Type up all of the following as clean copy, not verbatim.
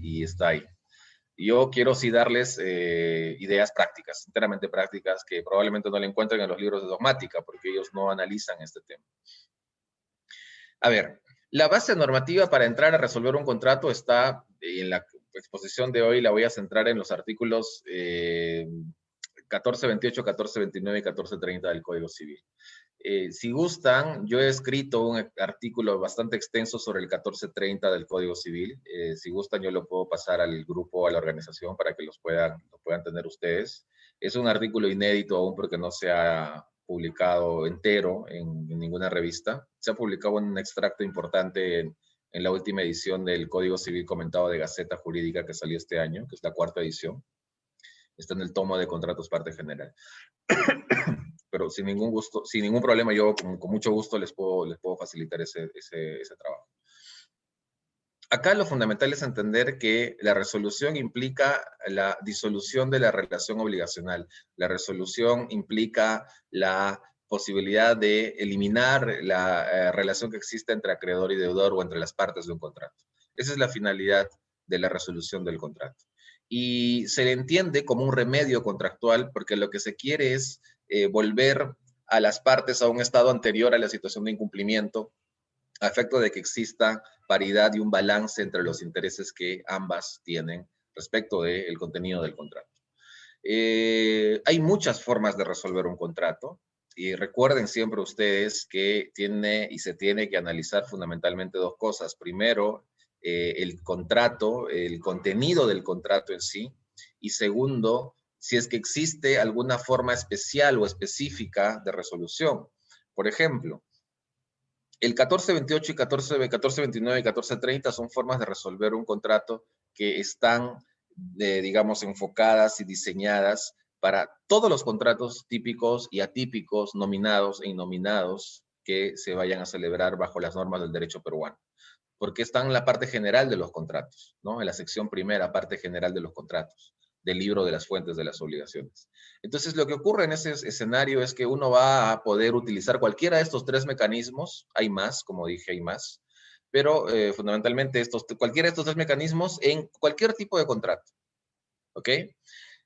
y está ahí. Yo quiero sí darles ideas prácticas, enteramente prácticas, que probablemente no le encuentren en los libros de dogmática, porque ellos no analizan este tema. A ver, la base normativa para entrar a resolver un contrato está en la exposición de hoy, la voy a centrar en los artículos 1428, 1429 y 1430 del Código Civil. Si gustan, yo he escrito un artículo bastante extenso sobre el 1430 del Código Civil. Si gustan, yo lo puedo pasar al grupo, a la organización, para que lo puedan tener ustedes. Es un artículo inédito aún porque no se ha publicado entero en ninguna revista. Se ha publicado un extracto importante en la última edición del Código Civil comentado de Gaceta Jurídica que salió este año, que es la 4ª edición. Está en el tomo de contratos parte general. Pero sin ningún problema, yo con mucho gusto les puedo facilitar ese trabajo. Acá lo fundamental es entender que la resolución implica la disolución de la relación obligacional. La resolución implica la posibilidad de eliminar la relación que existe entre acreedor y deudor o entre las partes de un contrato. Esa es la finalidad de la resolución del contrato. Y se le entiende como un remedio contractual porque lo que se quiere es volver a las partes a un estado anterior a la situación de incumplimiento, a efecto de que exista paridad y un balance entre los intereses que ambas tienen respecto del contenido del contrato. Hay muchas formas de resolver un contrato y recuerden siempre ustedes que se tiene que analizar fundamentalmente dos cosas. Primero, el contrato, el contenido del contrato en sí, y segundo, si es que existe alguna forma especial o específica de resolución. Por ejemplo, el 1428 y 1429 y 1430 son formas de resolver un contrato que están, digamos, enfocadas y diseñadas para todos los contratos típicos y atípicos, nominados e innominados, que se vayan a celebrar bajo las normas del derecho peruano. Porque están en la parte general de los contratos, ¿no? En la sección primera, parte general de los contratos, del libro de las fuentes de las obligaciones. Entonces, lo que ocurre en ese escenario es que uno va a poder utilizar cualquiera de estos tres mecanismos. Hay más, como dije, hay más, pero fundamentalmente cualquiera de estos tres mecanismos en cualquier tipo de contrato, ¿ok?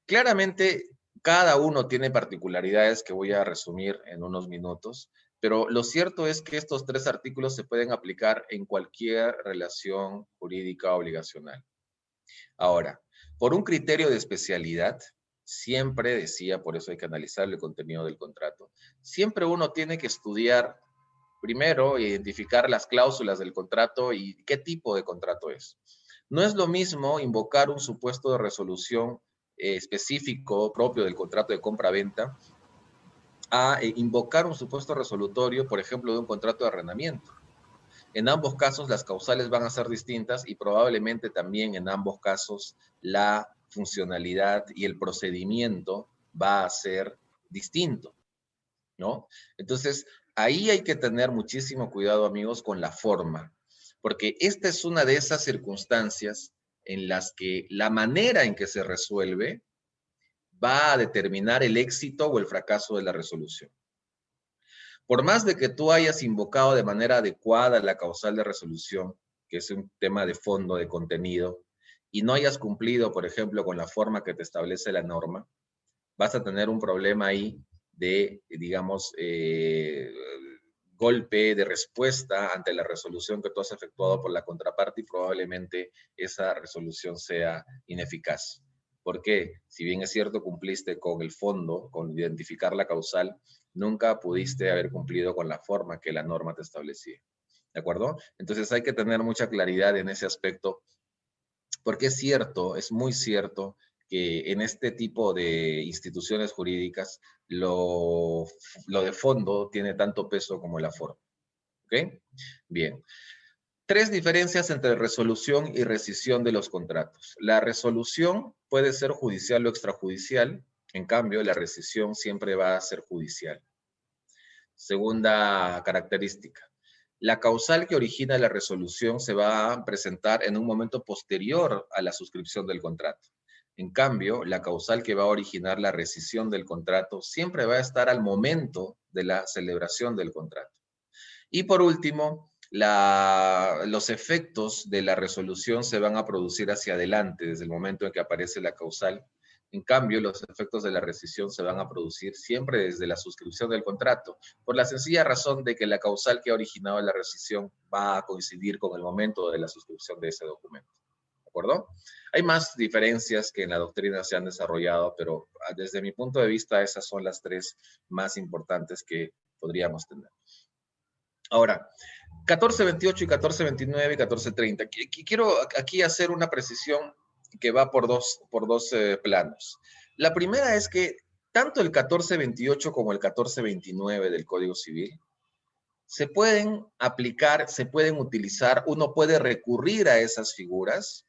Claramente, cada uno tiene particularidades que voy a resumir en unos minutos, pero lo cierto es que estos tres artículos se pueden aplicar en cualquier relación jurídica obligacional. Ahora, por un criterio de especialidad, siempre decía, por eso hay que analizar el contenido del contrato, siempre uno tiene que estudiar primero, identificar las cláusulas del contrato y qué tipo de contrato es. No es lo mismo invocar un supuesto de resolución específico propio del contrato de compra-venta a invocar un supuesto resolutorio, por ejemplo, de un contrato de arrendamiento. En ambos casos las causales van a ser distintas y probablemente también en ambos casos la funcionalidad y el procedimiento va a ser distinto, ¿no? Entonces, ahí hay que tener muchísimo cuidado, amigos, con la forma, porque esta es una de esas circunstancias en las que la manera en que se resuelve va a determinar el éxito o el fracaso de la resolución. Por más de que tú hayas invocado de manera adecuada la causal de resolución, que es un tema de fondo, de contenido, y no hayas cumplido, por ejemplo, con la forma que te establece la norma, vas a tener un problema ahí de, digamos, golpe de respuesta ante la resolución que tú has efectuado por la contraparte y probablemente esa resolución sea ineficaz. ¿Por qué? Si bien es cierto, cumpliste con el fondo, con identificar la causal, nunca pudiste haber cumplido con la forma que la norma te establecía. ¿De acuerdo? Entonces hay que tener mucha claridad en ese aspecto, porque es cierto, es muy cierto que en este tipo de instituciones jurídicas lo de fondo tiene tanto peso como la forma. ¿Ok? Bien. Tres diferencias entre resolución y rescisión de los contratos. La resolución puede ser judicial o extrajudicial, en cambio la rescisión siempre va a ser judicial. Segunda característica. La causal que origina la resolución se va a presentar en un momento posterior a la suscripción del contrato. En cambio, la causal que va a originar la rescisión del contrato siempre va a estar al momento de la celebración del contrato. Y por último, los efectos de la resolución se van a producir hacia adelante desde el momento en que aparece la causal. En cambio, los efectos de la rescisión se van a producir siempre desde la suscripción del contrato, por la sencilla razón de que la causal que ha originado la rescisión va a coincidir con el momento de la suscripción de ese documento. ¿De acuerdo? Hay más diferencias que en la doctrina se han desarrollado, pero desde mi punto de vista esas son las tres más importantes que podríamos tener. Ahora, 1428 y 1429 y 1430. Quiero aquí hacer una precisión que va por dos planos. La primera es que tanto el 1428 como el 1429 del Código Civil se pueden aplicar, se pueden utilizar, uno puede recurrir a esas figuras,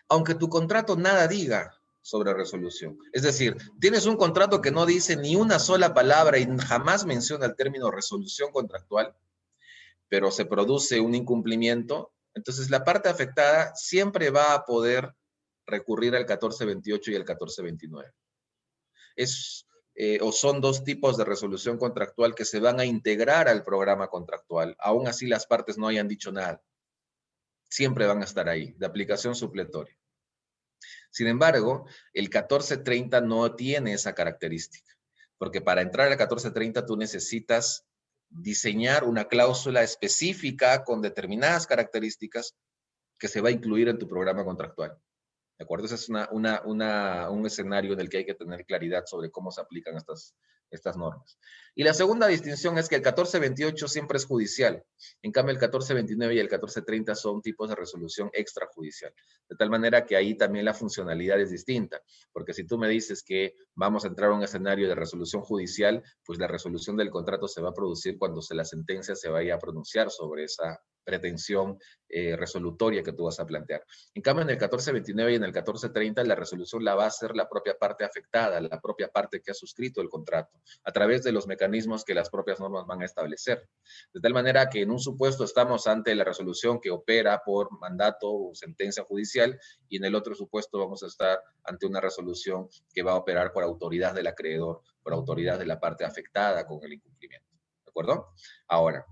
aunque tu contrato nada diga sobre resolución. Es decir, tienes un contrato que no dice ni una sola palabra y jamás menciona el término resolución contractual, pero se produce un incumplimiento, entonces la parte afectada siempre va a poder recurrir al 1428 y al 1429. O son dos tipos de resolución contractual que se van a integrar al programa contractual. Aún así las partes no hayan dicho nada. Siempre van a estar ahí, de aplicación supletoria. Sin embargo, el 1430 no tiene esa característica, porque para entrar al 1430 tú necesitas diseñar una cláusula específica con determinadas características que se va a incluir en tu programa contractual. ¿De acuerdo? Ese es un escenario en el que hay que tener claridad sobre cómo se aplican estas normas. Y la segunda distinción es que el 1428 siempre es judicial. En cambio, el 1429 y el 1430 son tipos de resolución extrajudicial. De tal manera que ahí también la funcionalidad es distinta. Porque si tú me dices que vamos a entrar a un escenario de resolución judicial, pues la resolución del contrato se va a producir cuando la sentencia se vaya a pronunciar sobre esa pretensión resolutoria que tú vas a plantear. En cambio, en el 1429 y en el 1430, la resolución la va a hacer la propia parte afectada, la propia parte que ha suscrito el contrato, a través de los mecanismos que las propias normas van a establecer. De tal manera que en un supuesto estamos ante la resolución que opera por mandato o sentencia judicial, y en el otro supuesto vamos a estar ante una resolución que va a operar por autoridad del acreedor, por autoridad de la parte afectada con el incumplimiento. ¿De acuerdo? Ahora,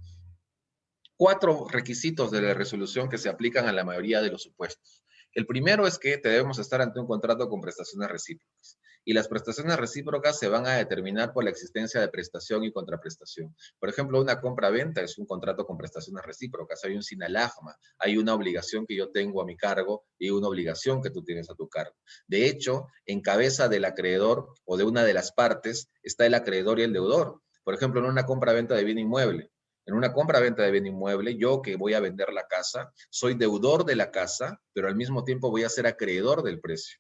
4 requisitos de la resolución que se aplican a la mayoría de los supuestos. El primero es que debemos estar ante un contrato con prestaciones recíprocas. Y las prestaciones recíprocas se van a determinar por la existencia de prestación y contraprestación. Por ejemplo, una compra-venta es un contrato con prestaciones recíprocas. Hay un sinalagma, hay una obligación que yo tengo a mi cargo y una obligación que tú tienes a tu cargo. De hecho, en cabeza del acreedor o de una de las partes está el acreedor y el deudor. Por ejemplo, en una compra-venta de bien inmueble. En una compra-venta de bien inmueble, yo que voy a vender la casa, soy deudor de la casa, pero al mismo tiempo voy a ser acreedor del precio.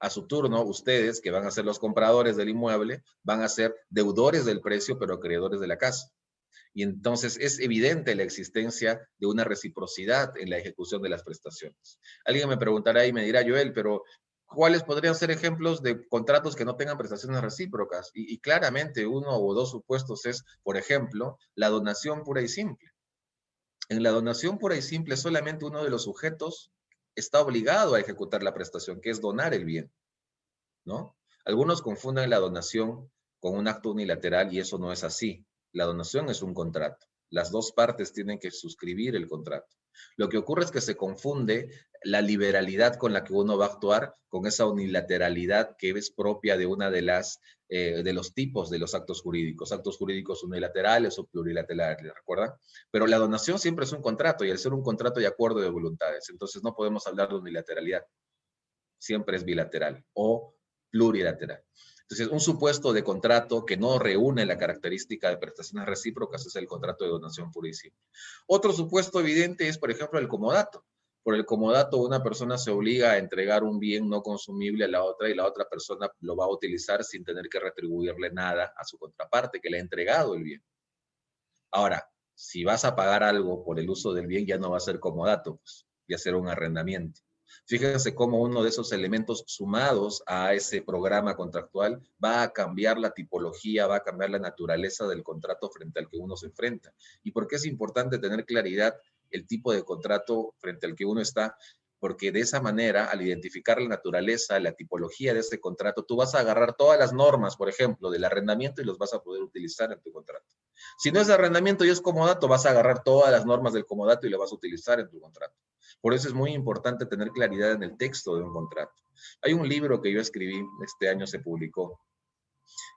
A su turno, ustedes, que van a ser los compradores del inmueble, van a ser deudores del precio, pero acreedores de la casa. Y entonces es evidente la existencia de una reciprocidad en la ejecución de las prestaciones. Alguien me preguntará y me dirá, Joel, pero ¿cuáles podrían ser ejemplos de contratos que no tengan prestaciones recíprocas? Y claramente uno o dos supuestos es, por ejemplo, la donación pura y simple. En la donación pura y simple solamente uno de los sujetos está obligado a ejecutar la prestación, que es donar el bien, ¿no? Algunos confunden la donación con un acto unilateral y eso no es así. La donación es un contrato. Las dos partes tienen que suscribir el contrato. Lo que ocurre es que se confunde la liberalidad con la que uno va a actuar con esa unilateralidad que es propia de una de los tipos de los actos jurídicos unilaterales o plurilaterales, ¿recuerdan? Pero la donación siempre es un contrato y al ser un contrato de acuerdo de voluntades, entonces no podemos hablar de unilateralidad. Siempre es bilateral o plurilateral. Entonces, un supuesto de contrato que no reúne la característica de prestaciones recíprocas es el contrato de donación pura y simple. Otro supuesto evidente es, por ejemplo, el comodato. Por el comodato, una persona se obliga a entregar un bien no consumible a la otra y la otra persona lo va a utilizar sin tener que retribuirle nada a su contraparte que le ha entregado el bien. Ahora, si vas a pagar algo por el uso del bien, ya no va a ser comodato, pues, ya será un arrendamiento. Fíjense cómo uno de esos elementos sumados a ese programa contractual va a cambiar la tipología, va a cambiar la naturaleza del contrato frente al que uno se enfrenta. ¿Y por qué es importante tener claridad el tipo de contrato frente al que uno está? Porque de esa manera, al identificar la naturaleza, la tipología de ese contrato, tú vas a agarrar todas las normas, por ejemplo, del arrendamiento y los vas a poder utilizar en tu contrato. Si no es arrendamiento y es comodato, vas a agarrar todas las normas del comodato y lo vas a utilizar en tu contrato. Por eso es muy importante tener claridad en el texto de un contrato. Hay un libro que yo escribí, este año se publicó,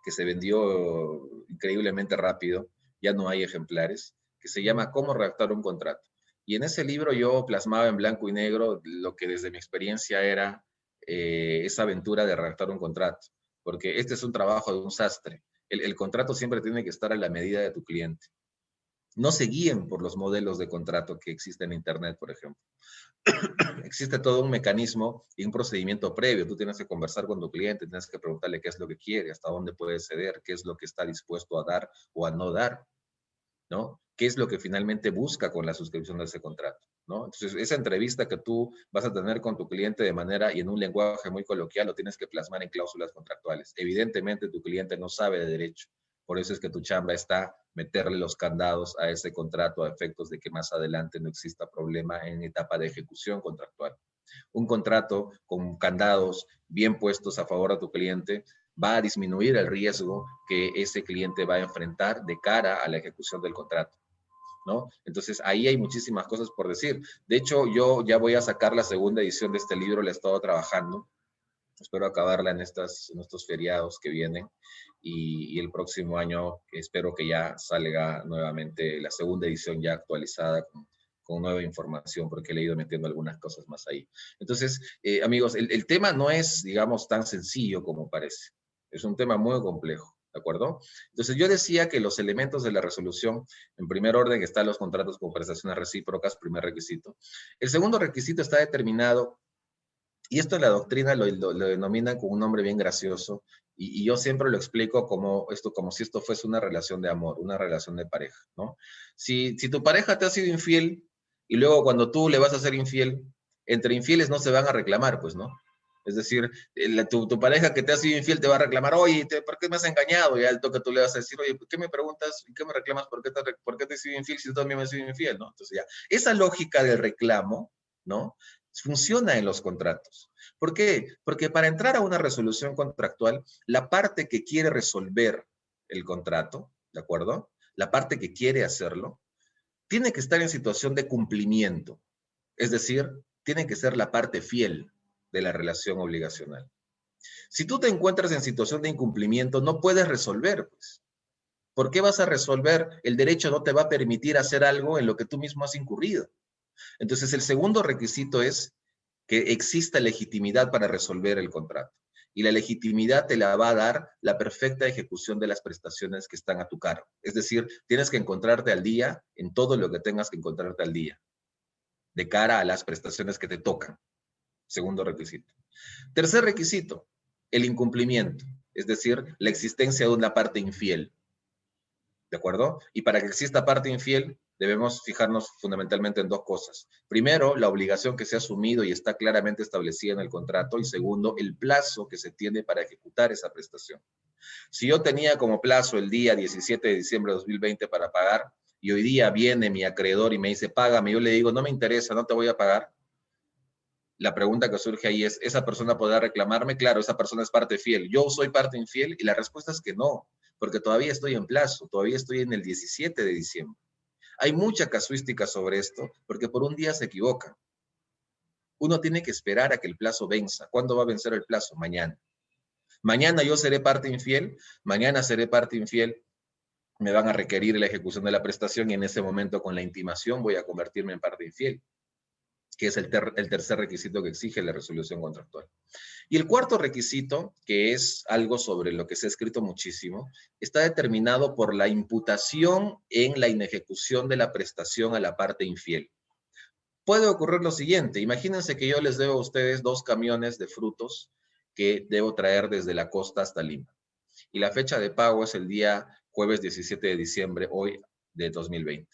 que se vendió increíblemente rápido, ya no hay ejemplares, que se llama Cómo redactar un contrato. Y en ese libro yo plasmaba en blanco y negro lo que desde mi experiencia era esa aventura de redactar un contrato, porque este es un trabajo de un sastre. El contrato siempre tiene que estar a la medida de tu cliente. No se guíen por los modelos de contrato que existen en Internet, por ejemplo. Existe todo un mecanismo y un procedimiento previo. Tú tienes que conversar con tu cliente, tienes que preguntarle qué es lo que quiere, hasta dónde puede ceder, qué es lo que está dispuesto a dar o a no dar, ¿no? ¿Qué es lo que finalmente busca con la suscripción de ese contrato, ¿no? Entonces, esa entrevista que tú vas a tener con tu cliente de manera y en un lenguaje muy coloquial lo tienes que plasmar en cláusulas contractuales. Evidentemente, tu cliente no sabe de derecho. Por eso es que tu chamba está meterle los candados a ese contrato a efectos de que más adelante no exista problema en etapa de ejecución contractual. Un contrato con candados bien puestos a favor de tu cliente va a disminuir el riesgo que ese cliente va a enfrentar de cara a la ejecución del contrato, ¿no? Entonces, ahí hay muchísimas cosas por decir. De hecho, yo ya voy a sacar la segunda edición de este libro, la he estado trabajando. Espero acabarla en estos feriados que vienen y el próximo año espero que ya salga nuevamente la segunda edición ya actualizada con nueva información, porque he ido metiendo algunas cosas más ahí. Entonces, amigos, el tema no es, digamos, tan sencillo como parece. Es un tema muy complejo, ¿de acuerdo? Entonces, yo decía que los elementos de la resolución, en primer orden están los contratos con prestaciones recíprocas, primer requisito. El segundo requisito está determinado y esto en la doctrina lo denominan con un nombre bien gracioso, y yo siempre lo explico como, como si esto fuese una relación de amor, una relación de pareja, ¿no? Si tu pareja te ha sido infiel, y luego cuando tú le vas a ser infiel, entre infieles no se van a reclamar, pues, ¿no? Es decir, tu pareja que te ha sido infiel te va a reclamar, oye, ¿por qué me has engañado? Y al toque tú le vas a decir, oye, ¿por qué me preguntas y qué me reclamas? ¿Por qué te he sido infiel si tú también me has sido infiel? ¿No? Entonces ya, esa lógica del reclamo, ¿no? Funciona en los contratos. ¿Por qué? Porque para entrar a una resolución contractual, la parte que quiere resolver el contrato, ¿de acuerdo? La parte que quiere hacerlo, tiene que estar en situación de cumplimiento. Es decir, tiene que ser la parte fiel de la relación obligacional. Si tú te encuentras en situación de incumplimiento, no puedes resolver, pues. ¿Por qué vas a resolver? El derecho no te va a permitir hacer algo en lo que tú mismo has incurrido. Entonces, el segundo requisito es que exista legitimidad para resolver el contrato. Y la legitimidad te la va a dar la perfecta ejecución de las prestaciones que están a tu cargo. Es decir, tienes que encontrarte al día en todo lo que tengas que encontrarte al día, de cara a las prestaciones que te tocan. Segundo requisito. Tercer requisito, el incumplimiento, es decir, la existencia de una parte infiel. ¿De acuerdo? Y para que exista parte infiel, debemos fijarnos fundamentalmente en dos cosas. Primero, la obligación que se ha asumido y está claramente establecida en el contrato. Y segundo, el plazo que se tiene para ejecutar esa prestación. Si yo tenía como plazo el día 17 de diciembre de 2020 para pagar, y hoy día viene mi acreedor y me dice, págame, yo le digo, no me interesa, no te voy a pagar. La pregunta que surge ahí es, ¿esa persona podrá reclamarme? Claro, esa persona es parte fiel. ¿Yo soy parte infiel? Y la respuesta es que no, porque todavía estoy en plazo, todavía estoy en el 17 de diciembre. Hay mucha casuística sobre esto, porque por un día se equivocan. Uno tiene que esperar a que el plazo venza. ¿Cuándo va a vencer el plazo? Mañana. Mañana yo seré parte infiel, mañana seré parte infiel, me van a requerir la ejecución de la prestación y en ese momento con la intimación voy a convertirme en parte infiel, que es el tercer requisito que exige la resolución contractual. Y el cuarto requisito, que es algo sobre lo que se ha escrito muchísimo, está determinado por la imputación en la inejecución de la prestación a la parte infiel. Puede ocurrir lo siguiente, imagínense que yo les debo a ustedes 2 camiones de frutos que debo traer desde la costa hasta Lima. Y la fecha de pago es el día jueves 17 de diciembre, hoy de 2020.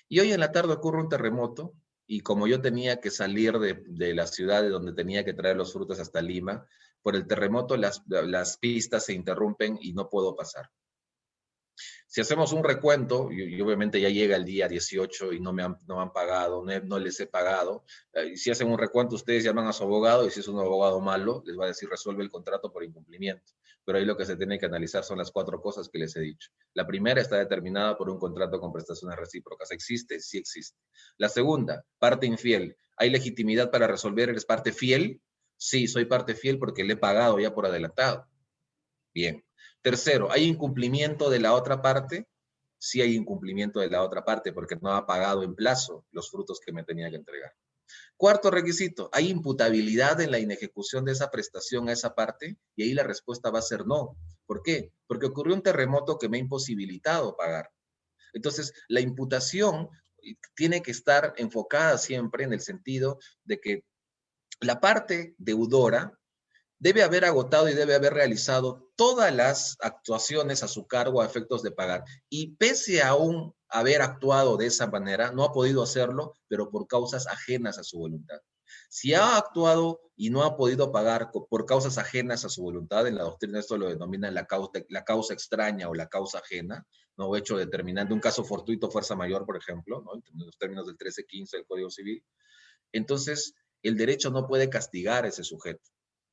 Y hoy en la tarde ocurre un terremoto y como yo tenía que salir de la ciudad de donde tenía que traer los frutos hasta Lima, por el terremoto las pistas se interrumpen y no puedo pasar. Si hacemos un recuento, y obviamente ya llega el día 18 y no me han pagado, no les he pagado, si hacen un recuento, ustedes llaman a su abogado y si es un abogado malo, les va a decir resuelve el contrato por incumplimiento. Pero ahí lo que se tiene que analizar son las 4 cosas que les he dicho. La primera está determinada por un contrato con prestaciones recíprocas. ¿Existe? Sí existe. La segunda, parte infiel. ¿Hay legitimidad para resolver? ¿Eres parte fiel? Sí, soy parte fiel porque le he pagado ya por adelantado. Bien. Tercero, ¿hay incumplimiento de la otra parte? Sí hay incumplimiento de la otra parte porque no ha pagado en plazo los frutos que me tenía que entregar. Cuarto requisito, ¿hay imputabilidad en la inejecución de esa prestación a esa parte? Y ahí la respuesta va a ser no. ¿Por qué? Porque ocurrió un terremoto que me ha imposibilitado pagar. Entonces, la imputación tiene que estar enfocada siempre en el sentido de que la parte deudora debe haber agotado y debe haber realizado todas las actuaciones a su cargo a efectos de pagar. Y pese a aún haber actuado de esa manera, no ha podido hacerlo, pero por causas ajenas a su voluntad. Si ha actuado y no ha podido pagar por causas ajenas a su voluntad, en la doctrina esto lo denominan la causa extraña o la causa ajena, ¿no? Hecho determinante, un caso fortuito, fuerza mayor, por ejemplo, ¿no? En los términos del 1315 del Código Civil. Entonces, el derecho no puede castigar a ese sujeto.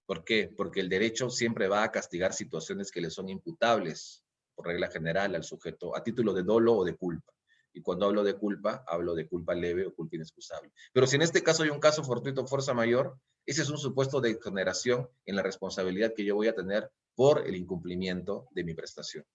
¿Por qué? Porque el derecho siempre va a castigar situaciones que le son imputables, por regla general, al sujeto, a título de dolo o de culpa. Y cuando hablo de culpa leve o culpa inexcusable. Pero si en este caso hay un caso fortuito, fuerza mayor, ese es un supuesto de exoneración en la responsabilidad que yo voy a tener por el incumplimiento de mi prestación.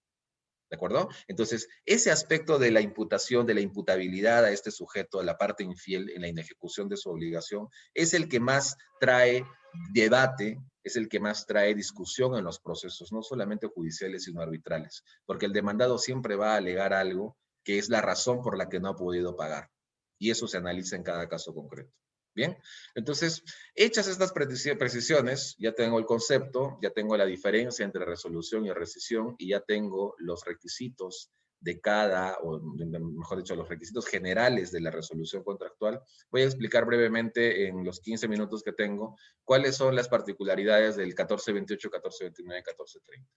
¿De acuerdo? Entonces, ese aspecto de la imputación, de la imputabilidad a este sujeto, a la parte infiel en la inejecución de su obligación, es el que más trae debate, es el que más trae discusión en los procesos, no solamente judiciales, sino arbitrales, porque el demandado siempre va a alegar algo que es la razón por la que no ha podido pagar. Y eso se analiza en cada caso concreto. Bien, entonces, hechas estas precisiones, ya tengo el concepto, ya tengo la diferencia entre resolución y rescisión, y ya tengo los requisitos de cada, o mejor dicho, los requisitos generales de la resolución contractual. Voy a explicar brevemente en los 15 minutos que tengo cuáles son las particularidades del 1428, 1429 y 1430.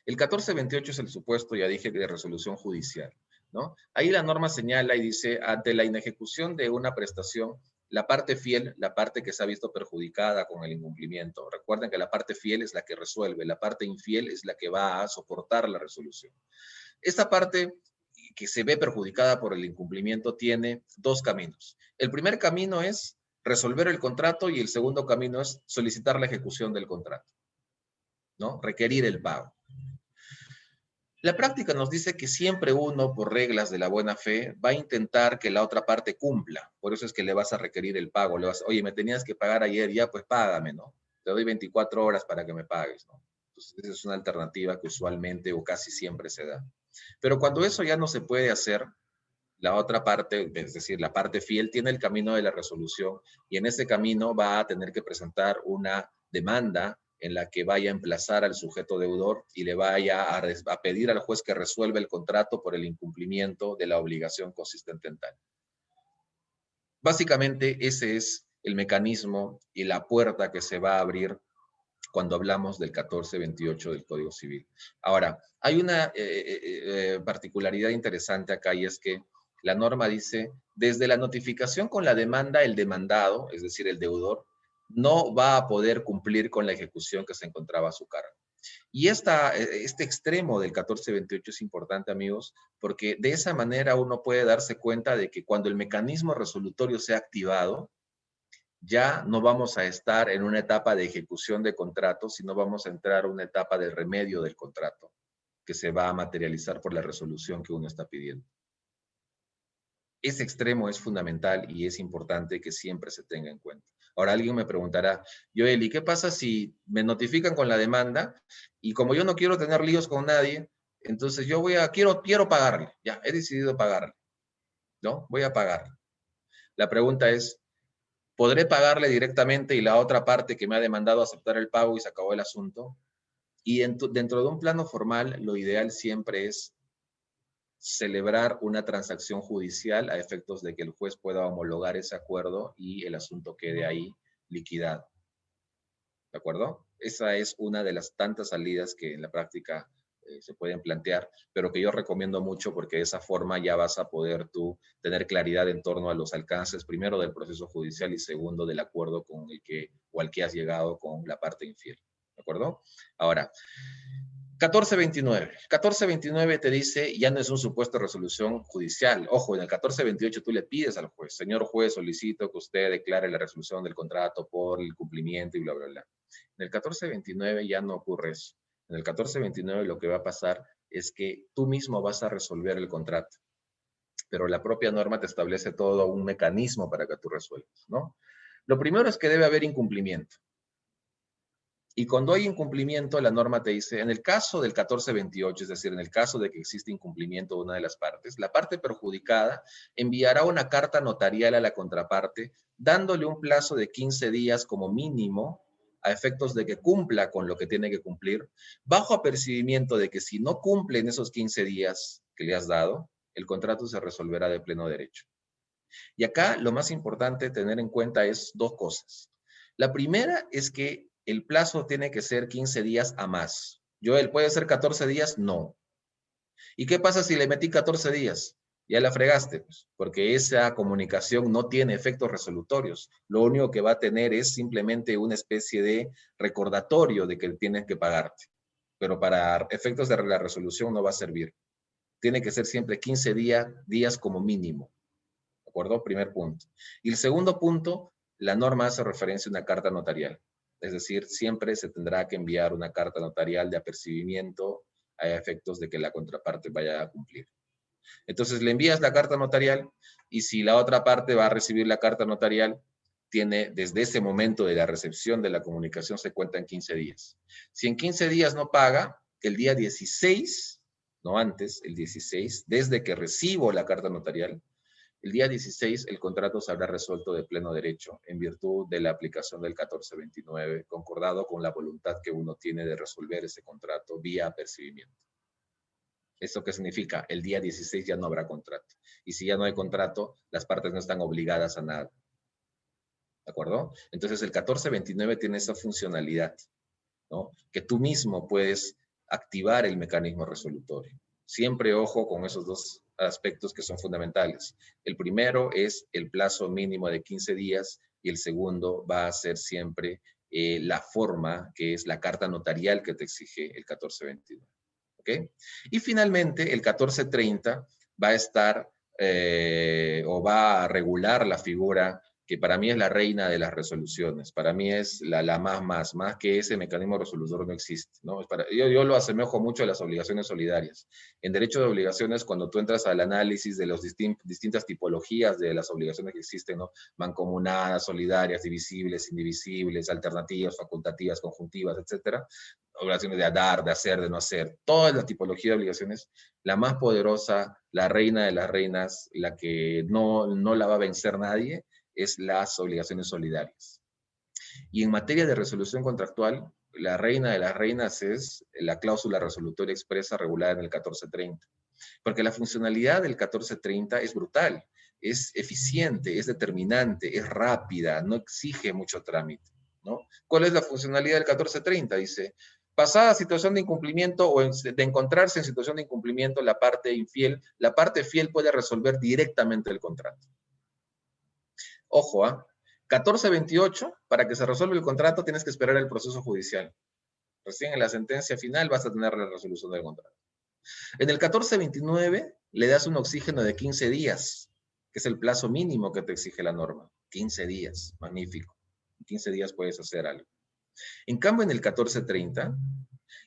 El 1428 es el supuesto, ya dije, de resolución judicial, ¿no? Ahí la norma señala y dice, ante la inejecución de una prestación, la parte fiel, la parte que se ha visto perjudicada con el incumplimiento, recuerden que la parte fiel es la que resuelve, la parte infiel es la que va a soportar la resolución. Esta parte que se ve perjudicada por el incumplimiento tiene dos caminos. El primer camino es resolver el contrato y el segundo camino es solicitar la ejecución del contrato, ¿no? Requerir el pago. La práctica nos dice que siempre uno, por reglas de la buena fe, va a intentar que la otra parte cumpla. Por eso es que le vas a requerir el pago. Le vas, oye, me tenías que pagar ayer, ya pues págame, ¿no? Te doy 24 horas para que me pagues, ¿no? Entonces, esa es una alternativa que usualmente o casi siempre se da. Pero cuando eso ya no se puede hacer, la otra parte, es decir, la parte fiel, tiene el camino de la resolución y en ese camino va a tener que presentar una demanda en la que vaya a emplazar al sujeto deudor y le vaya a pedir al juez que resuelva el contrato por el incumplimiento de la obligación consistente en tal. Básicamente ese es el mecanismo y la puerta que se va a abrir cuando hablamos del 1428 del Código Civil. Ahora, hay una particularidad interesante acá y es que la norma dice, desde la notificación con la demanda, el demandado, es decir, el deudor, no va a poder cumplir con la ejecución que se encontraba a su cargo. Y este extremo del 1428 es importante, amigos, porque de esa manera uno puede darse cuenta de que cuando el mecanismo resolutorio sea activado, ya no vamos a estar en una etapa de ejecución de contrato, sino vamos a entrar a una etapa de remedio del contrato, que se va a materializar por la resolución que uno está pidiendo. Ese extremo es fundamental y es importante que siempre se tenga en cuenta. Ahora alguien me preguntará, Joel, ¿y qué pasa si me notifican con la demanda y como yo no quiero tener líos con nadie, entonces yo quiero pagarle, ya, he decidido pagarle, ¿no? Voy a pagarle. La pregunta es, ¿podré pagarle directamente y la otra parte que me ha demandado aceptar el pago y se acabó el asunto? Y dentro de un plano formal, lo ideal siempre es celebrar una transacción judicial a efectos de que el juez pueda homologar ese acuerdo y el asunto quede ahí liquidado. ¿De acuerdo? Esa es una de las tantas salidas que en la práctica se pueden plantear, pero que yo recomiendo mucho porque de esa forma ya vas a poder tú tener claridad en torno a los alcances, primero del proceso judicial y segundo del acuerdo con el que o al que has llegado con la parte infiel. ¿De acuerdo? Ahora, 1429. 1429 te dice, ya no es un supuesto de resolución judicial. Ojo, en el 1428 tú le pides al juez, señor juez, solicito que usted declare la resolución del contrato por el cumplimiento y bla, bla, bla. En el 1429 ya no ocurre eso. En el 1429 lo que va a pasar es que tú mismo vas a resolver el contrato, pero la propia norma te establece todo un mecanismo para que tú resuelvas, ¿no? Lo primero es que debe haber incumplimiento. Y cuando hay incumplimiento, la norma te dice, en el caso del 1428, es decir, en el caso de que existe incumplimiento de una de las partes, la parte perjudicada enviará una carta notarial a la contraparte, dándole un plazo de 15 días como mínimo a efectos de que cumpla con lo que tiene que cumplir, bajo apercibimiento de que si no cumple en esos 15 días que le has dado, el contrato se resolverá de pleno derecho. Y acá lo más importante tener en cuenta es dos cosas. La primera es que el plazo tiene que ser 15 días a más. Joel, ¿puede ser 14 días? No. ¿Y qué pasa si le metí 14 días? Ya la fregaste, pues, porque esa comunicación no tiene efectos resolutorios. Lo único que va a tener es simplemente una especie de recordatorio de que tienes que pagarte. Pero para efectos de la resolución no va a servir. Tiene que ser siempre 15 días como mínimo. ¿De acuerdo? Primer punto. Y el segundo punto, la norma hace referencia a una carta notarial. Es decir, siempre se tendrá que enviar una carta notarial de apercibimiento a efectos de que la contraparte vaya a cumplir. Entonces le envías la carta notarial y si la otra parte va a recibir la carta notarial, tiene desde ese momento de la recepción de la comunicación se cuenta en 15 días. Si en 15 días no paga, el día 16, no antes, el 16, desde que recibo la carta notarial, el día 16 el contrato se habrá resuelto de pleno derecho en virtud de la aplicación del 1429, concordado con la voluntad que uno tiene de resolver ese contrato vía apercibimiento. ¿Esto qué significa? El día 16 ya no habrá contrato. Y si ya no hay contrato, las partes no están obligadas a nada. ¿De acuerdo? Entonces el 1429 tiene esa funcionalidad, ¿no? Que tú mismo puedes activar el mecanismo resolutorio. Siempre ojo con esos dos aspectos que son fundamentales. El primero es el plazo mínimo de 15 días y el segundo va a ser siempre la forma, que es la carta notarial que te exige el 1429. ¿Ok? Y finalmente, el 1430 va a estar o va a regular la figura que para mí es la reina de las resoluciones, para mí es la más que ese mecanismo resolutor no existe, ¿no? Yo lo asemejo mucho a las obligaciones solidarias. En derecho de obligaciones, cuando tú entras al análisis de las distintas tipologías de las obligaciones que existen, ¿no? Mancomunadas, solidarias, divisibles, indivisibles, alternativas, facultativas, conjuntivas, etcétera, obligaciones de dar, de hacer, de no hacer, toda la tipología de obligaciones, la más poderosa, la reina de las reinas, la que no la va a vencer nadie, es las obligaciones solidarias. Y en materia de resolución contractual, la reina de las reinas es la cláusula resolutoria expresa regulada en el 1430. Porque la funcionalidad del 1430 es brutal, es eficiente, es determinante, es rápida, no exige mucho trámite, ¿no? ¿Cuál es la funcionalidad del 1430? Dice, pasada situación de incumplimiento o de encontrarse en situación de incumplimiento la parte fiel puede resolver directamente el contrato. Ojo, 1428, para que se resuelva el contrato tienes que esperar el proceso judicial. Recién en la sentencia final vas a tener la resolución del contrato. En el 1429 le das un oxígeno de 15 días, que es el plazo mínimo que te exige la norma. 15 días, magnífico. En 15 días puedes hacer algo. En cambio, en el 1430,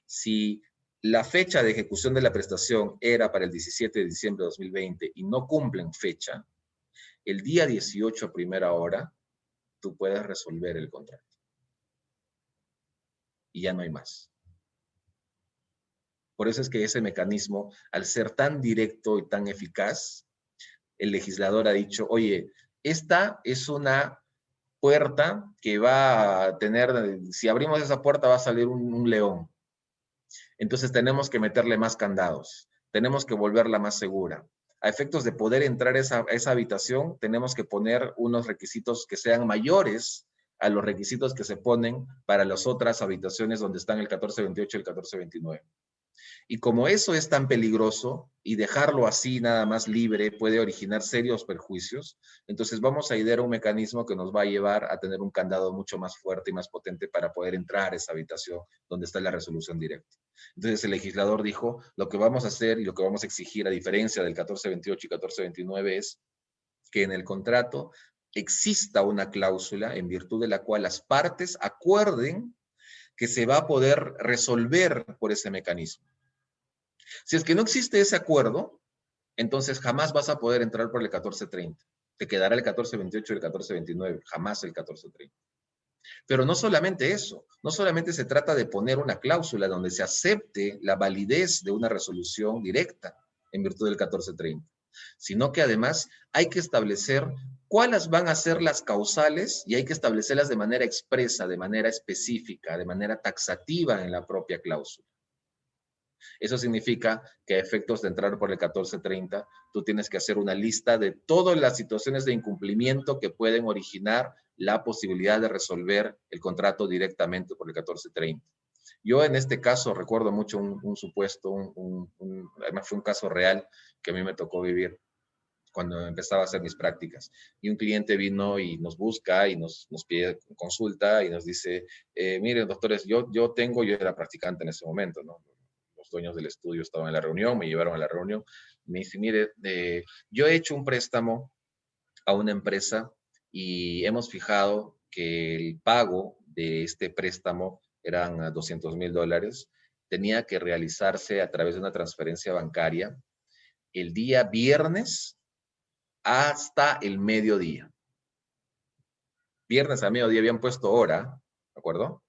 si la fecha de ejecución de la prestación era para el 17 de diciembre de 2020 y no cumplen fecha, el día 18 a primera hora, tú puedes resolver el contrato. Y ya no hay más. Por eso es que ese mecanismo, al ser tan directo y tan eficaz, el legislador ha dicho, oye, esta es una puerta que va a tener, si abrimos esa puerta va a salir un león. Entonces tenemos que meterle más candados, tenemos que volverla más segura. A efectos de poder entrar a esa habitación, tenemos que poner unos requisitos que sean mayores a los requisitos que se ponen para las otras habitaciones donde están el 1428 y el 1429. Y como eso es tan peligroso y dejarlo así nada más libre puede originar serios perjuicios, entonces vamos a idear un mecanismo que nos va a llevar a tener un candado mucho más fuerte y más potente para poder entrar a esa habitación donde está la resolución directa. Entonces el legislador dijo, lo que vamos a hacer y lo que vamos a exigir, a diferencia del 1428 y 1429, es que en el contrato exista una cláusula en virtud de la cual las partes acuerden que se va a poder resolver por ese mecanismo. Si es que no existe ese acuerdo, entonces jamás vas a poder entrar por el 1430. Te quedará el 1428 y el 1429, jamás el 1430. Pero no solamente eso, no solamente se trata de poner una cláusula donde se acepte la validez de una resolución directa en virtud del 1430, sino que además hay que establecer cuáles van a ser las causales y hay que establecerlas de manera expresa, de manera específica, de manera taxativa en la propia cláusula. Eso significa que a efectos de entrar por el 1430, tú tienes que hacer una lista de todas las situaciones de incumplimiento que pueden originar la posibilidad de resolver el contrato directamente por el 1430. Yo en este caso recuerdo mucho un supuesto, además fue un caso real que a mí me tocó vivir cuando empezaba a hacer mis prácticas. Y un cliente vino y nos busca y nos pide consulta y nos dice, miren, doctores, yo era practicante en ese momento, ¿no? Los dueños del estudio estaban en la reunión, me llevaron a la reunión. Me dice, mire, yo he hecho un préstamo a una empresa y hemos fijado que el pago de este préstamo eran $200,000. Tenía que realizarse a través de una transferencia bancaria el día viernes hasta el mediodía. Viernes a mediodía habían puesto hora, ¿de acuerdo?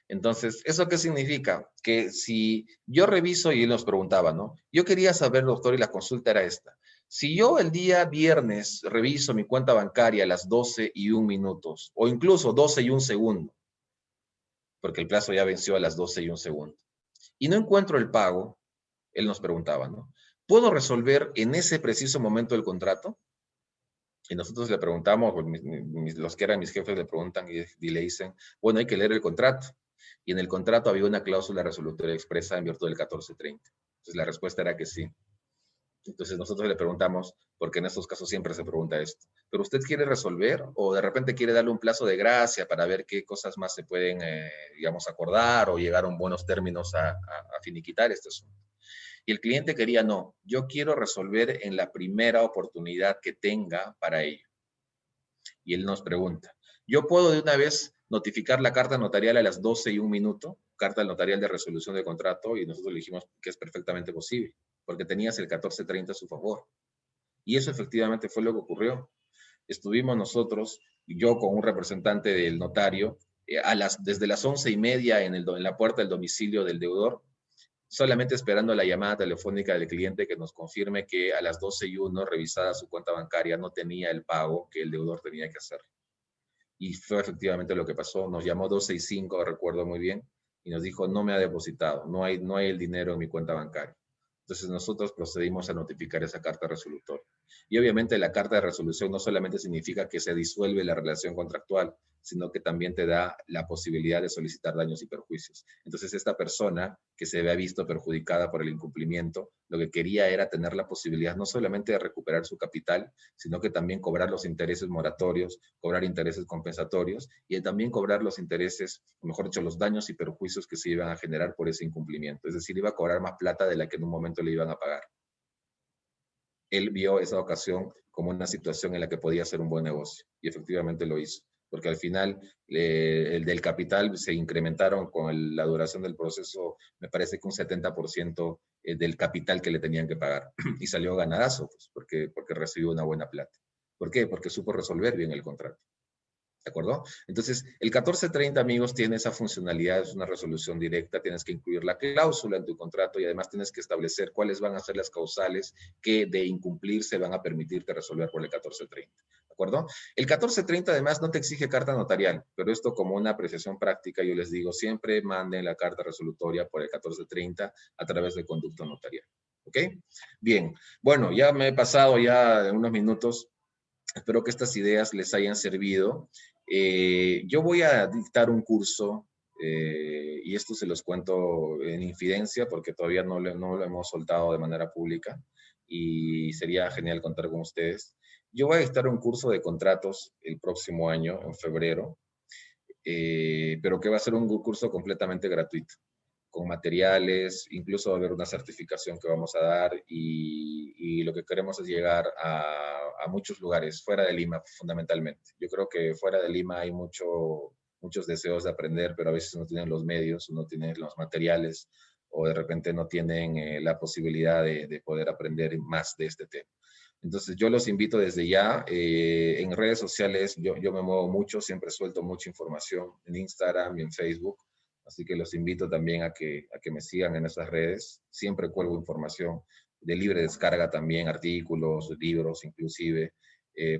Entonces, ¿eso qué significa? Que si yo reviso, y él nos preguntaba, ¿no? Yo quería saber, doctor, y la consulta era esta. Si yo el día viernes reviso mi cuenta bancaria a las 12:01, o incluso 12:01, porque el plazo ya venció a las 12:01, y no encuentro el pago, él nos preguntaba, ¿no? ¿Puedo resolver en ese preciso momento el contrato? Y nosotros le preguntamos, los que eran mis jefes le preguntan y le dicen, bueno, hay que leer el contrato. Y en el contrato había una cláusula resolutoria expresa en virtud del 1430. Entonces la respuesta era que sí. Entonces nosotros le preguntamos, porque en estos casos siempre se pregunta esto, ¿pero usted quiere resolver o de repente quiere darle un plazo de gracia para ver qué cosas más se pueden, digamos, acordar o llegar a un buenos términos a finiquitar este asunto? Y el cliente quería, no, yo quiero resolver en la primera oportunidad que tenga para ello. Y él nos pregunta, ¿yo puedo de una vez notificar la carta notarial a las 12:01, carta notarial de resolución de contrato? Y nosotros le dijimos que es perfectamente posible, porque tenías el 1430 a su favor. Y eso efectivamente fue lo que ocurrió. Estuvimos nosotros, yo con un representante del notario, desde las 11:30 en la puerta del domicilio del deudor, solamente esperando la llamada telefónica del cliente que nos confirme que a las 12:01, revisada su cuenta bancaria, no tenía el pago que el deudor tenía que hacer. Y fue efectivamente lo que pasó. Nos llamó 12:05, recuerdo muy bien, y nos dijo, no me ha depositado, no hay el dinero en mi cuenta bancaria. Entonces nosotros procedimos a notificar esa carta resolutoria. Y obviamente la carta de resolución no solamente significa que se disuelve la relación contractual, sino que también te da la posibilidad de solicitar daños y perjuicios. Entonces esta persona que se había visto perjudicada por el incumplimiento, lo que quería era tener la posibilidad no solamente de recuperar su capital, sino que también cobrar los intereses moratorios, cobrar intereses compensatorios y también cobrar los intereses, o mejor dicho, los daños y perjuicios que se iban a generar por ese incumplimiento. Es decir, iba a cobrar más plata de la que en un momento le iban a pagar. Él vio esa ocasión como una situación en la que podía hacer un buen negocio y efectivamente lo hizo, porque al final el del capital se incrementaron con la duración del proceso, me parece que un 70% del capital que le tenían que pagar y salió ganadazo, pues, porque recibió una buena plata. ¿Por qué? Porque supo resolver bien el contrato. ¿De acuerdo? Entonces, el 1430, amigos, tiene esa funcionalidad, es una resolución directa, tienes que incluir la cláusula en tu contrato y además tienes que establecer cuáles van a ser las causales que de incumplirse van a permitirte resolver por el 1430. ¿De acuerdo? El 1430 además no te exige carta notarial, pero esto como una apreciación práctica, yo les digo, siempre manden la carta resolutoria por el 1430 a través de conducto notarial. ¿Ok? Bien, bueno, ya me he pasado ya unos minutos. Espero que estas ideas les hayan servido. Yo voy a dictar un curso Y esto se los cuento en infidencia porque todavía no lo hemos soltado de manera pública y sería genial contar con ustedes. Yo voy a estar en un curso de contratos el próximo año, en febrero, pero que va a ser un curso completamente gratuito, con materiales, incluso va a haber una certificación que vamos a dar y lo que queremos es llegar a muchos lugares, fuera de Lima fundamentalmente. Yo creo que fuera de Lima hay muchos deseos de aprender, pero a veces no tienen los medios, no tienen los materiales o de repente no tienen la posibilidad de poder aprender más de este tema. Entonces yo los invito desde ya. En redes sociales yo me muevo mucho, siempre suelto mucha información en Instagram y en Facebook. Así que los invito también a que me sigan en esas redes. Siempre cuelgo información de libre descarga también, artículos, libros inclusive,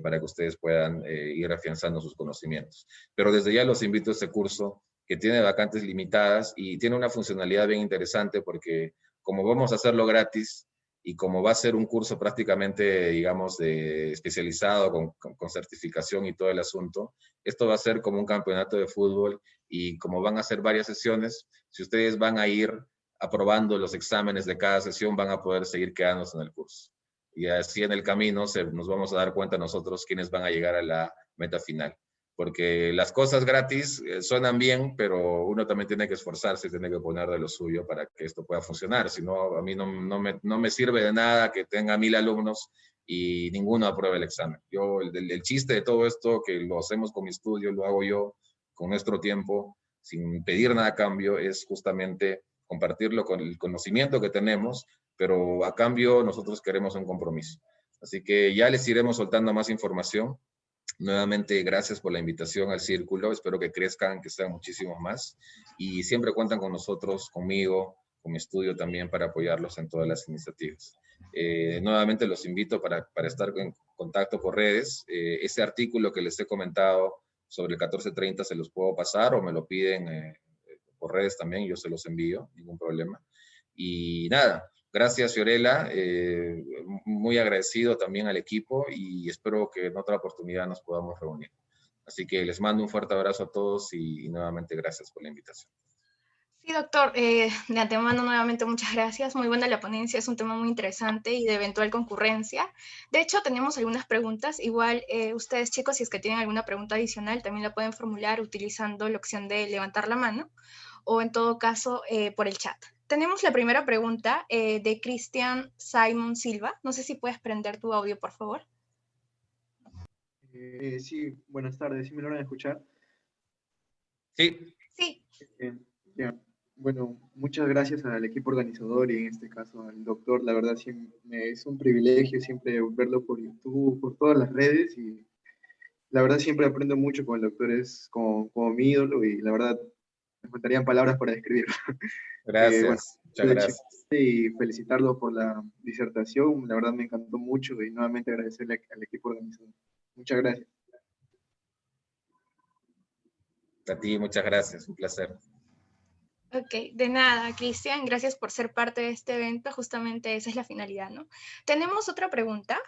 para que ustedes puedan ir afianzando sus conocimientos. Pero desde ya los invito a este curso que tiene vacantes limitadas y tiene una funcionalidad bien interesante porque como vamos a hacerlo gratis, y como va a ser un curso prácticamente, digamos, especializado con certificación y todo el asunto, esto va a ser como un campeonato de fútbol y como van a ser varias sesiones, si ustedes van a ir aprobando los exámenes de cada sesión, van a poder seguir quedándose en el curso. Y así en el camino nos vamos a dar cuenta nosotros quiénes van a llegar a la meta final. Porque las cosas gratis suenan bien, pero uno también tiene que esforzarse, tiene que poner de lo suyo para que esto pueda funcionar. Si no, a mí no me sirve de nada que tenga 1000 alumnos y ninguno apruebe el examen. El chiste de todo esto, que lo hacemos con mi estudio, lo hago yo con nuestro tiempo, sin pedir nada a cambio, es justamente compartirlo con el conocimiento que tenemos, pero a cambio nosotros queremos un compromiso. Así que ya les iremos soltando más información. Nuevamente, gracias por la invitación al círculo. Espero que crezcan, que sean muchísimos más. Y siempre cuentan con nosotros, conmigo, con mi estudio también para apoyarlos en todas las iniciativas. Nuevamente los invito para estar en contacto por redes. Ese artículo que les he comentado sobre el 1430 se los puedo pasar o me lo piden por redes también, yo se los envío, ningún problema. Y nada, gracias Fiorella, muy agradecido también al equipo y espero que en otra oportunidad nos podamos reunir. Así que les mando un fuerte abrazo a todos y nuevamente gracias por la invitación. Sí, doctor, de antemano nuevamente muchas gracias. Muy buena la ponencia, es un tema muy interesante y de eventual concurrencia. De hecho, tenemos algunas preguntas. Igual, ustedes chicos, si es que tienen alguna pregunta adicional, también la pueden formular utilizando la opción de levantar la mano o en todo caso por el chat. Tenemos la primera pregunta de Cristian Simon Silva. No sé si puedes prender tu audio, por favor. Sí, buenas tardes. ¿Sí me logran escuchar? Sí. Sí. Bien, bien. Bueno, muchas gracias al equipo organizador y en este caso al doctor. La verdad, sí, es un privilegio siempre verlo por YouTube, por todas las redes y la verdad siempre aprendo mucho con el doctor. Es como mi ídolo y la verdad me faltarían palabras para describirlo. Bueno, Gracias, muchas gracias. y felicitarlo por la disertación. La verdad me encantó mucho y nuevamente agradecerle al equipo organizador. Muchas gracias. A ti, muchas gracias, un placer. Ok, de nada, Cristian, gracias por ser parte de este evento, justamente esa es la finalidad, ¿no? Tenemos otra pregunta,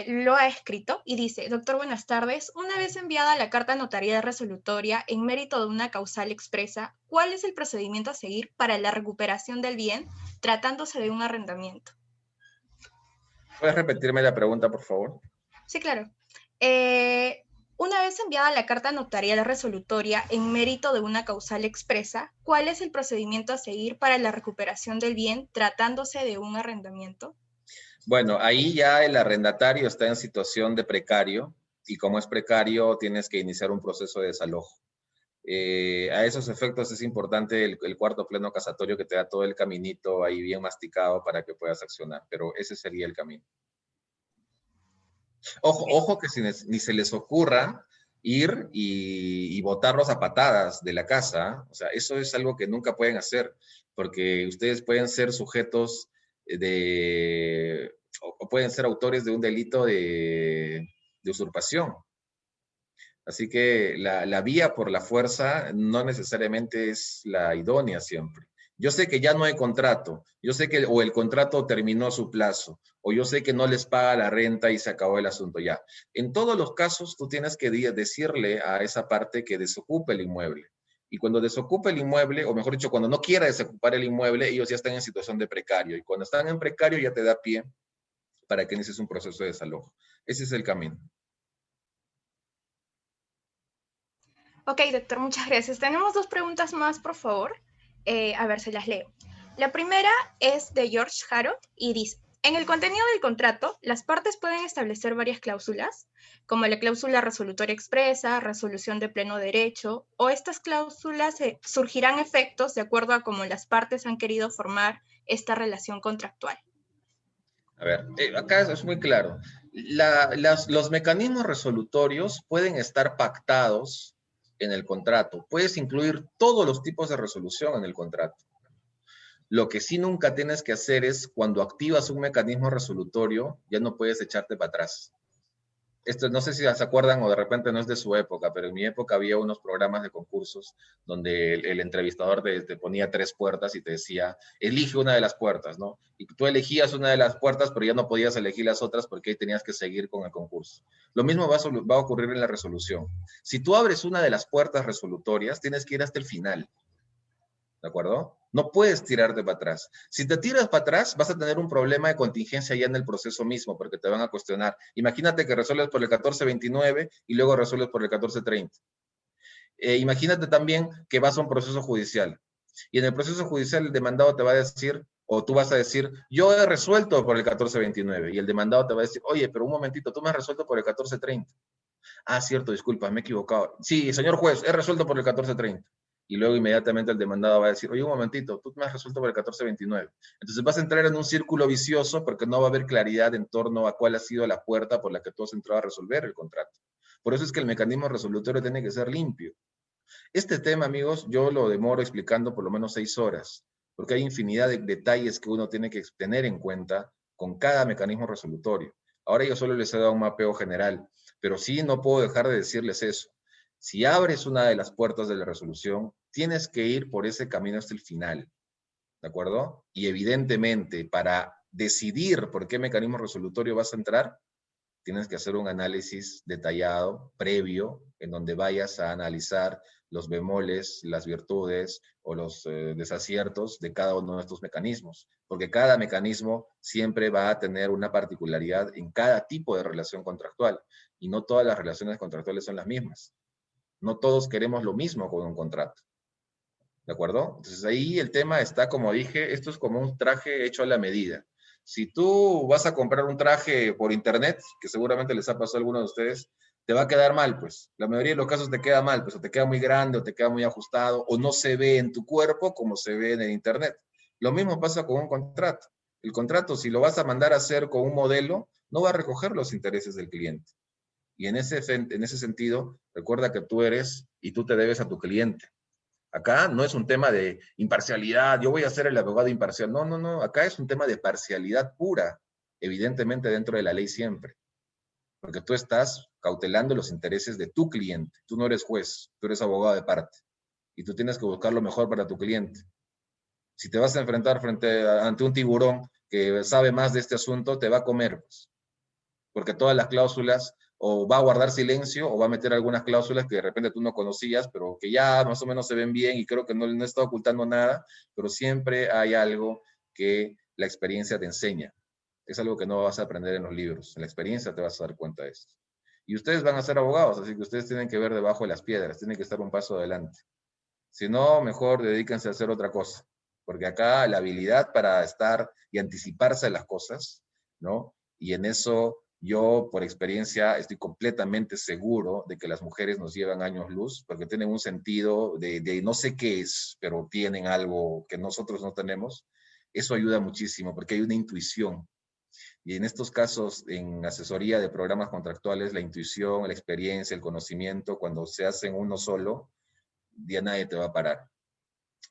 lo ha escrito y dice, doctor, buenas tardes, una vez enviada la carta notarial resolutoria en mérito de una causal expresa, ¿cuál es el procedimiento a seguir para la recuperación del bien tratándose de un arrendamiento? ¿Puedes repetirme la pregunta, por favor? Sí, claro. Una vez enviada la carta notarial resolutoria en mérito de una causal expresa, ¿cuál es el procedimiento a seguir para la recuperación del bien tratándose de un arrendamiento? Bueno, ahí ya el arrendatario está en situación de precario y como es precario tienes que iniciar un proceso de desalojo. A esos efectos es importante el cuarto pleno casatorio que te da todo el caminito ahí bien masticado para que puedas accionar, pero ese sería el camino. Ojo que ni se les ocurra ir y botarlos a patadas de la casa. O sea, eso es algo que nunca pueden hacer, porque ustedes pueden ser sujetos o pueden ser autores de un delito de usurpación. Así que la vía por la fuerza no necesariamente es la idónea siempre. Yo sé que ya no hay contrato, yo sé que o el contrato terminó su plazo, o yo sé que no les paga la renta y se acabó el asunto ya. En todos los casos tú tienes que decirle a esa parte que desocupe el inmueble. Y cuando desocupe el inmueble, o mejor dicho, cuando no quiera desocupar el inmueble, ellos ya están en situación de precario. Y cuando están en precario ya te da pie para que inicies un proceso de desalojo. Ese es el camino. Ok, doctor, muchas gracias. Tenemos dos preguntas más, por favor. A ver, se las leo. La primera es de George Haro y dice, en el contenido del contrato, las partes pueden establecer varias cláusulas, como la cláusula resolutoria expresa, resolución de pleno derecho, o estas cláusulas surgirán efectos de acuerdo a cómo las partes han querido formar esta relación contractual. A ver, acá es muy claro. Los mecanismos resolutorios pueden estar pactados en el contrato. Puedes incluir todos los tipos de resolución en el contrato. Lo que sí nunca tienes que hacer es, cuando activas un mecanismo resolutorio, ya no puedes echarte para atrás. Esto no sé si se acuerdan o de repente no es de su época, pero en mi época había unos programas de concursos donde el entrevistador te ponía 3 puertas y te decía, elige una de las puertas, ¿no? Y tú elegías una de las puertas, pero ya no podías elegir las otras porque ahí tenías que seguir con el concurso. Lo mismo va a ocurrir en la resolución. Si tú abres una de las puertas resolutorias, tienes que ir hasta el final. ¿De acuerdo? No puedes tirarte para atrás. Si te tiras para atrás, vas a tener un problema de contingencia ya en el proceso mismo, porque te van a cuestionar. Imagínate que resuelves por el 1429 y luego resuelves por el 1430. Imagínate también que vas a un proceso judicial. Y en el proceso judicial el demandado te va a decir, o tú vas a decir, yo he resuelto por el 1429. Y el demandado te va a decir, oye, pero un momentito, tú me has resuelto por el 1430. Ah, cierto, disculpa, me he equivocado. Sí, señor juez, he resuelto por el 1430. Y luego inmediatamente el demandado va a decir, oye, un momentito, tú me has resuelto por el 1429. Entonces vas a entrar en un círculo vicioso porque no va a haber claridad en torno a cuál ha sido la puerta por la que tú has entrado a resolver el contrato. Por eso es que el mecanismo resolutorio tiene que ser limpio. Este tema, amigos, yo lo demoro explicando por lo menos 6 horas, porque hay infinidad de detalles que uno tiene que tener en cuenta con cada mecanismo resolutorio. Ahora yo solo les he dado un mapeo general, pero sí no puedo dejar de decirles eso. Si abres una de las puertas de la resolución, tienes que ir por ese camino hasta el final, ¿de acuerdo? Y evidentemente, para decidir por qué mecanismo resolutorio vas a entrar, tienes que hacer un análisis detallado, previo, en donde vayas a analizar los bemoles, las virtudes o los desaciertos de cada uno de estos mecanismos, porque cada mecanismo siempre va a tener una particularidad en cada tipo de relación contractual, y no todas las relaciones contractuales son las mismas. No todos queremos lo mismo con un contrato. ¿De acuerdo? Entonces ahí el tema está, como dije, esto es como un traje hecho a la medida. Si tú vas a comprar un traje por internet, que seguramente les ha pasado a algunos de ustedes, te va a quedar mal, pues. La mayoría de los casos te queda mal, pues, o te queda muy grande, o te queda muy ajustado, o no se ve en tu cuerpo como se ve en el internet. Lo mismo pasa con un contrato. El contrato, si lo vas a mandar a hacer con un modelo, no va a recoger los intereses del cliente. Y en ese sentido, recuerda que tú eres y tú te debes a tu cliente. Acá no es un tema de imparcialidad, yo voy a ser el abogado imparcial. No, no, no, acá es un tema de parcialidad pura, evidentemente dentro de la ley siempre, porque tú estás cautelando los intereses de tu cliente. Tú no eres juez, tú eres abogado de parte y tú tienes que buscar lo mejor para tu cliente. Si te vas a enfrentar ante un tiburón que sabe más de este asunto, te va a comer, pues, porque todas las cláusulas o va a guardar silencio o va a meter algunas cláusulas que de repente tú no conocías, pero que ya más o menos se ven bien y creo que no está ocultando nada, pero siempre hay algo que la experiencia te enseña. Es algo que no vas a aprender en los libros. En la experiencia te vas a dar cuenta de esto. Y ustedes van a ser abogados, así que ustedes tienen que ver debajo de las piedras, tienen que estar un paso adelante. Si no, mejor dedíquense a hacer otra cosa, porque acá la habilidad para estar y anticiparse a las cosas, ¿no? Y en eso yo, por experiencia, estoy completamente seguro de que las mujeres nos llevan años luz, porque tienen un sentido de no sé qué es, pero tienen algo que nosotros no tenemos. Eso ayuda muchísimo, porque hay una intuición. Y en estos casos, en asesoría de programas contractuales, la intuición, la experiencia, el conocimiento, cuando se hacen uno solo, ya nadie te va a parar.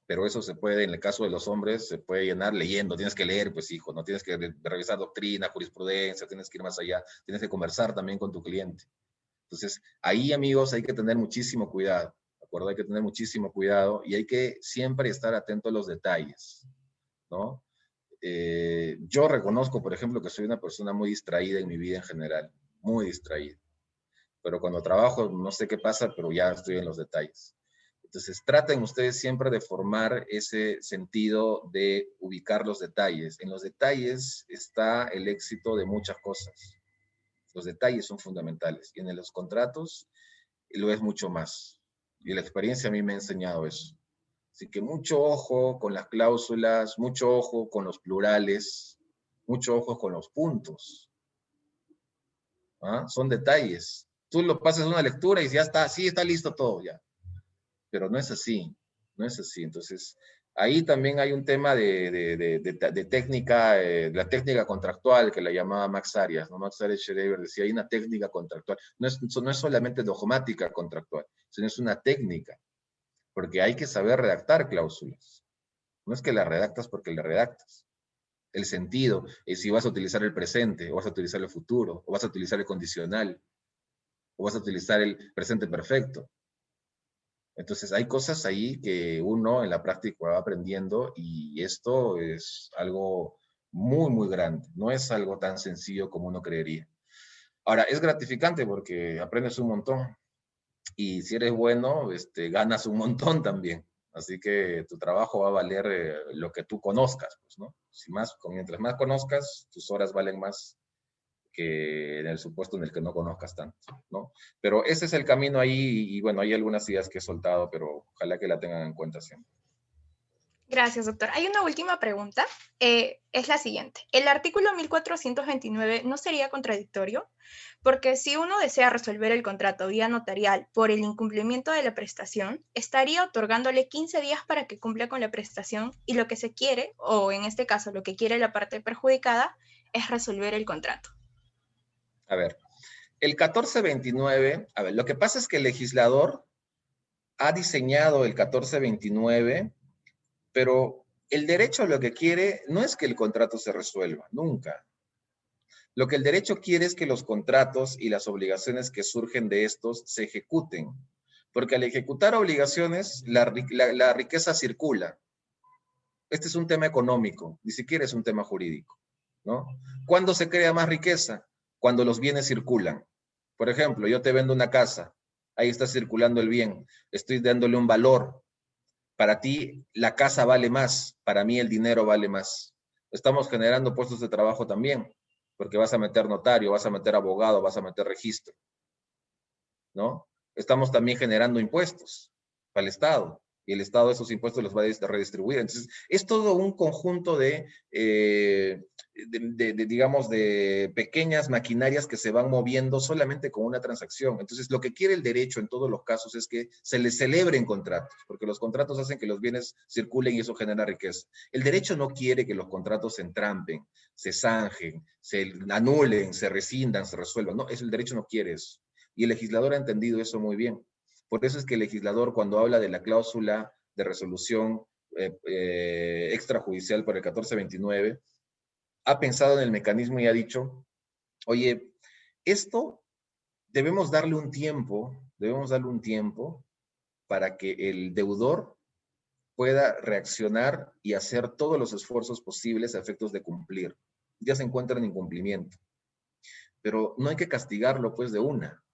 Pero eso se puede, en el caso de los hombres, se puede llenar leyendo. Tienes que leer, pues, hijo, no tienes que revisar doctrina, jurisprudencia, tienes que ir más allá, tienes que conversar también con tu cliente. Entonces, ahí, amigos, hay que tener muchísimo cuidado, ¿de acuerdo? Hay que tener muchísimo cuidado y hay que siempre estar atento a los detalles, ¿no? Yo reconozco, por ejemplo, que soy una persona muy distraída en mi vida en general, muy distraída. Pero cuando trabajo, no sé qué pasa, pero ya estoy en los detalles. Entonces, traten ustedes siempre de formar ese sentido de ubicar los detalles. En los detalles está el éxito de muchas cosas. Los detalles son fundamentales. Y en los contratos lo es mucho más. Y la experiencia a mí me ha enseñado eso. Así que mucho ojo con las cláusulas, mucho ojo con los plurales, mucho ojo con los puntos. ¿Ah? Son detalles. Tú lo pasas una lectura y ya está, sí, está listo todo ya. Pero no es así, no es así. Entonces, ahí también hay un tema de técnica, la técnica contractual que la llamaba Max Arias, ¿no? Max Arias Schreiber decía, hay una técnica contractual. No es solamente dogmática contractual, sino es una técnica, porque hay que saber redactar cláusulas. No es que la redactas porque la redactas. El sentido es si vas a utilizar el presente, o vas a utilizar el futuro, o vas a utilizar el condicional, o vas a utilizar el presente perfecto. Entonces hay cosas ahí que uno en la práctica va aprendiendo y esto es algo muy, muy grande. No es algo tan sencillo como uno creería. Ahora, es gratificante porque aprendes un montón y si eres bueno, ganas un montón también. Así que tu trabajo va a valer lo que tú conozcas, pues, ¿no? Mientras más conozcas, tus horas valen más que en el supuesto en el que no conozcas tanto, ¿no? Pero ese es el camino ahí y bueno, hay algunas ideas que he soltado, pero ojalá que la tengan en cuenta siempre. Gracias, doctor. Hay una última pregunta. Es la siguiente. ¿El artículo 1429 no sería contradictorio? Porque si uno desea resolver el contrato vía notarial por el incumplimiento de la prestación, estaría otorgándole 15 días para que cumpla con la prestación y lo que se quiere, o en este caso lo que quiere la parte perjudicada, es resolver el contrato. A ver, el 1429, a ver, lo que pasa es que el legislador ha diseñado el 1429, pero el derecho lo que quiere no es que el contrato se resuelva, nunca. Lo que el derecho quiere es que los contratos y las obligaciones que surgen de estos se ejecuten, porque al ejecutar obligaciones, la riqueza circula. Este es un tema económico, ni siquiera es un tema jurídico, ¿no? ¿Cuándo se crea más riqueza? Cuando los bienes circulan. Por ejemplo, yo te vendo una casa, ahí está circulando el bien, estoy dándole un valor. Para ti la casa vale más, para mí el dinero vale más. Estamos generando puestos de trabajo también, porque vas a meter notario, vas a meter abogado, vas a meter registro, ¿no? Estamos también generando impuestos para el Estado, y el Estado esos impuestos los va a redistribuir. Entonces, es todo un conjunto digamos, de pequeñas maquinarias que se van moviendo solamente con una transacción. Entonces, lo que quiere el derecho en todos los casos es que se les celebren contratos, porque los contratos hacen que los bienes circulen y eso genera riqueza. El derecho no quiere que los contratos se entrampen, se zanjen, se anulen, se rescindan, se resuelvan. No, el derecho no quiere eso. Y el legislador ha entendido eso muy bien. Por eso es que el legislador, cuando habla de la cláusula de resolución extrajudicial por el 1429, ha pensado en el mecanismo y ha dicho, oye, esto debemos darle un tiempo para que el deudor pueda reaccionar y hacer todos los esfuerzos posibles a efectos de cumplir. Ya se encuentra en incumplimiento. Pero no hay que castigarlo pues de una.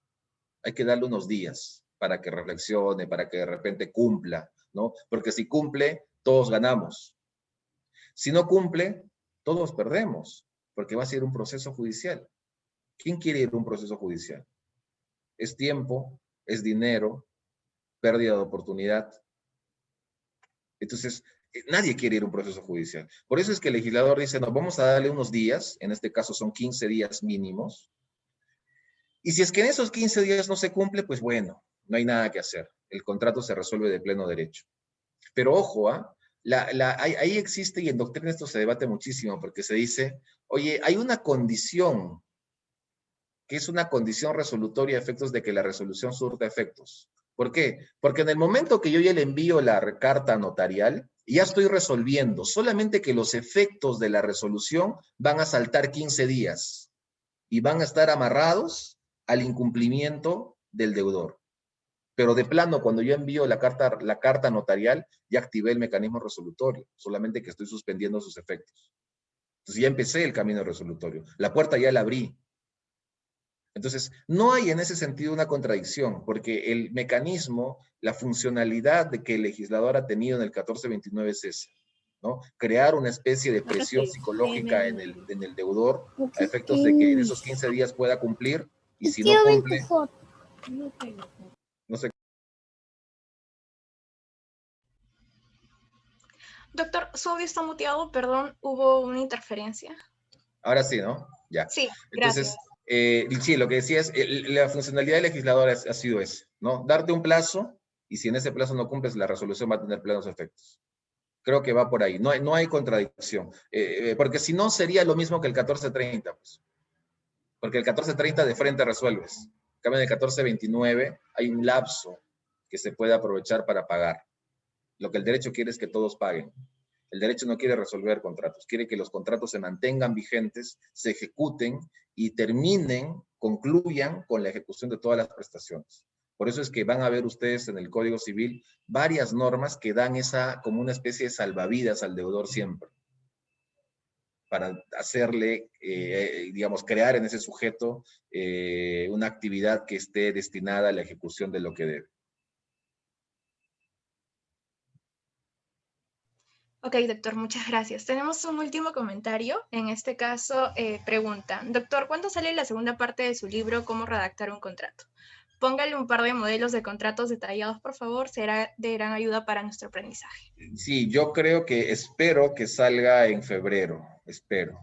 Hay que darle unos días para que reflexione, para que de repente cumpla, ¿no? Porque si cumple, todos ganamos. Si no cumple, todos perdemos, porque va a ser un proceso judicial. ¿Quién quiere ir a un proceso judicial? Es tiempo, es dinero, pérdida de oportunidad. Entonces, nadie quiere ir a un proceso judicial. Por eso es que el legislador dice, no, vamos a darle unos días, en este caso son 15 días mínimos, y si es que en esos 15 días no se cumple, pues bueno, no hay nada que hacer. El contrato se resuelve de pleno derecho. Pero ojo, ahí existe, y en doctrina esto se debate muchísimo, porque se dice, oye, hay una condición, que es una condición resolutoria a efectos de que la resolución surta efectos. ¿Por qué? Porque en el momento que yo ya le envío la carta notarial, ya estoy resolviendo, solamente que los efectos de la resolución van a saltar 15 días y van a estar amarrados al incumplimiento del deudor. Pero de plano, cuando yo envío la carta notarial, ya activé el mecanismo resolutorio, solamente que estoy suspendiendo sus efectos. Entonces ya empecé el camino resolutorio. La puerta ya la abrí. Entonces, no hay en ese sentido una contradicción, porque el mecanismo, la funcionalidad de que el legislador ha tenido en el 1429 es esa, ¿no? Crear una especie de presión psicológica en el deudor a efectos de que en esos 15 días pueda cumplir, y si no cumple, no sé. Doctor, su audio está muteado, perdón, hubo una interferencia. Ahora sí, ¿no? Ya. Sí, Entonces, gracias. sí, lo que decía es, la funcionalidad del legislador ha sido esa, ¿no? Darte un plazo, y si en ese plazo no cumples, la resolución va a tener plenos efectos. Creo que va por ahí, no hay contradicción. Porque si no, sería lo mismo que el 1430, pues. Porque el 1430 de frente resuelves. En cambio, en el 1429 hay un lapso que se puede aprovechar para pagar. Lo que el derecho quiere es que todos paguen. El derecho no quiere resolver contratos, quiere que los contratos se mantengan vigentes, se ejecuten y terminen, concluyan con la ejecución de todas las prestaciones. Por eso es que van a ver ustedes en el Código Civil varias normas que dan esa como una especie de salvavidas al deudor siempre, para hacerle, digamos, crear en ese sujeto una actividad que esté destinada a la ejecución de lo que debe. Ok, doctor, muchas gracias. Tenemos un último comentario. En este caso, pregunta, doctor, ¿cuándo sale la segunda parte de su libro, Cómo redactar un contrato? Póngale un par de modelos de contratos detallados, por favor, será de gran ayuda para nuestro aprendizaje. Sí, yo creo que espero que salga en febrero, espero.